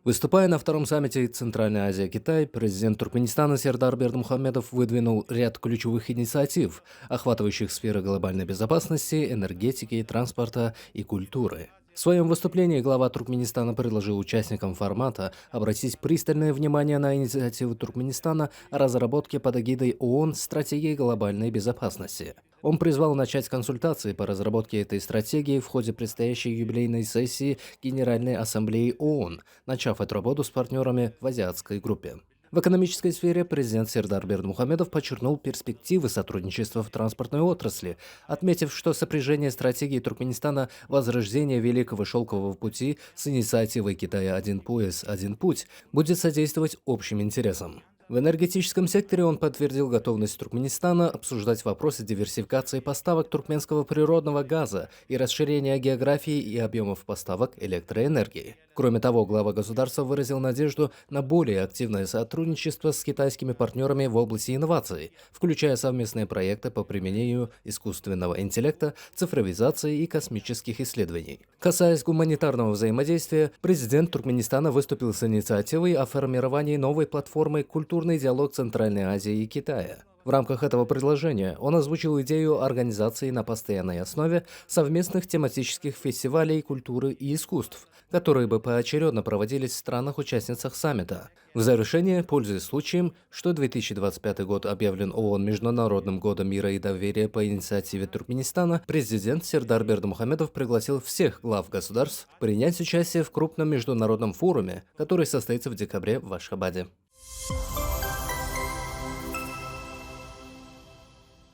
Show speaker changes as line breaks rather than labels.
Выступая на втором саммите Центральная Азия-Китай, президент Туркменистана Сердар Бердымухамедов выдвинул ряд ключевых инициатив, охватывающих сферы глобальной безопасности, энергетики, транспорта и культуры. В своем выступлении глава Туркменистана предложил участникам формата обратить пристальное внимание на инициативу Туркменистана о разработке под эгидой ООН стратегии глобальной безопасности. Он призвал начать консультации по разработке этой стратегии в ходе предстоящей юбилейной сессии Генеральной Ассамблеи ООН, начав эту работу с партнерами в азиатской группе. В экономической сфере президент Сердар Бердымухамедов подчеркнул перспективы сотрудничества в транспортной отрасли, отметив, что сопряжение стратегии Туркменистана возрождения Великого Шелкового пути с инициативой Китая «Один пояс, один путь» будет содействовать общим интересам. В энергетическом секторе он подтвердил готовность Туркменистана обсуждать вопросы диверсификации поставок туркменского природного газа и расширения географии и объемов поставок электроэнергии. Кроме того, глава государства выразил надежду на более активное сотрудничество с китайскими партнерами в области инноваций, включая совместные проекты по применению искусственного интеллекта, цифровизации и космических исследований. Касаясь гуманитарного взаимодействия, президент Туркменистана выступил с инициативой о формировании новой платформы «Культурный диалог Центральной Азии и Китая». В рамках этого предложения он озвучил идею организации на постоянной основе совместных тематических фестивалей культуры и искусств, которые бы поочередно проводились в странах-участницах саммита. В завершение, пользуясь случаем, что 2025 год объявлен ООН Международным годом мира и доверия по инициативе Туркменистана, президент Сердар Бердымухамедов пригласил всех глав государств принять участие в крупном международном форуме, который состоится в декабре в Ашхабаде.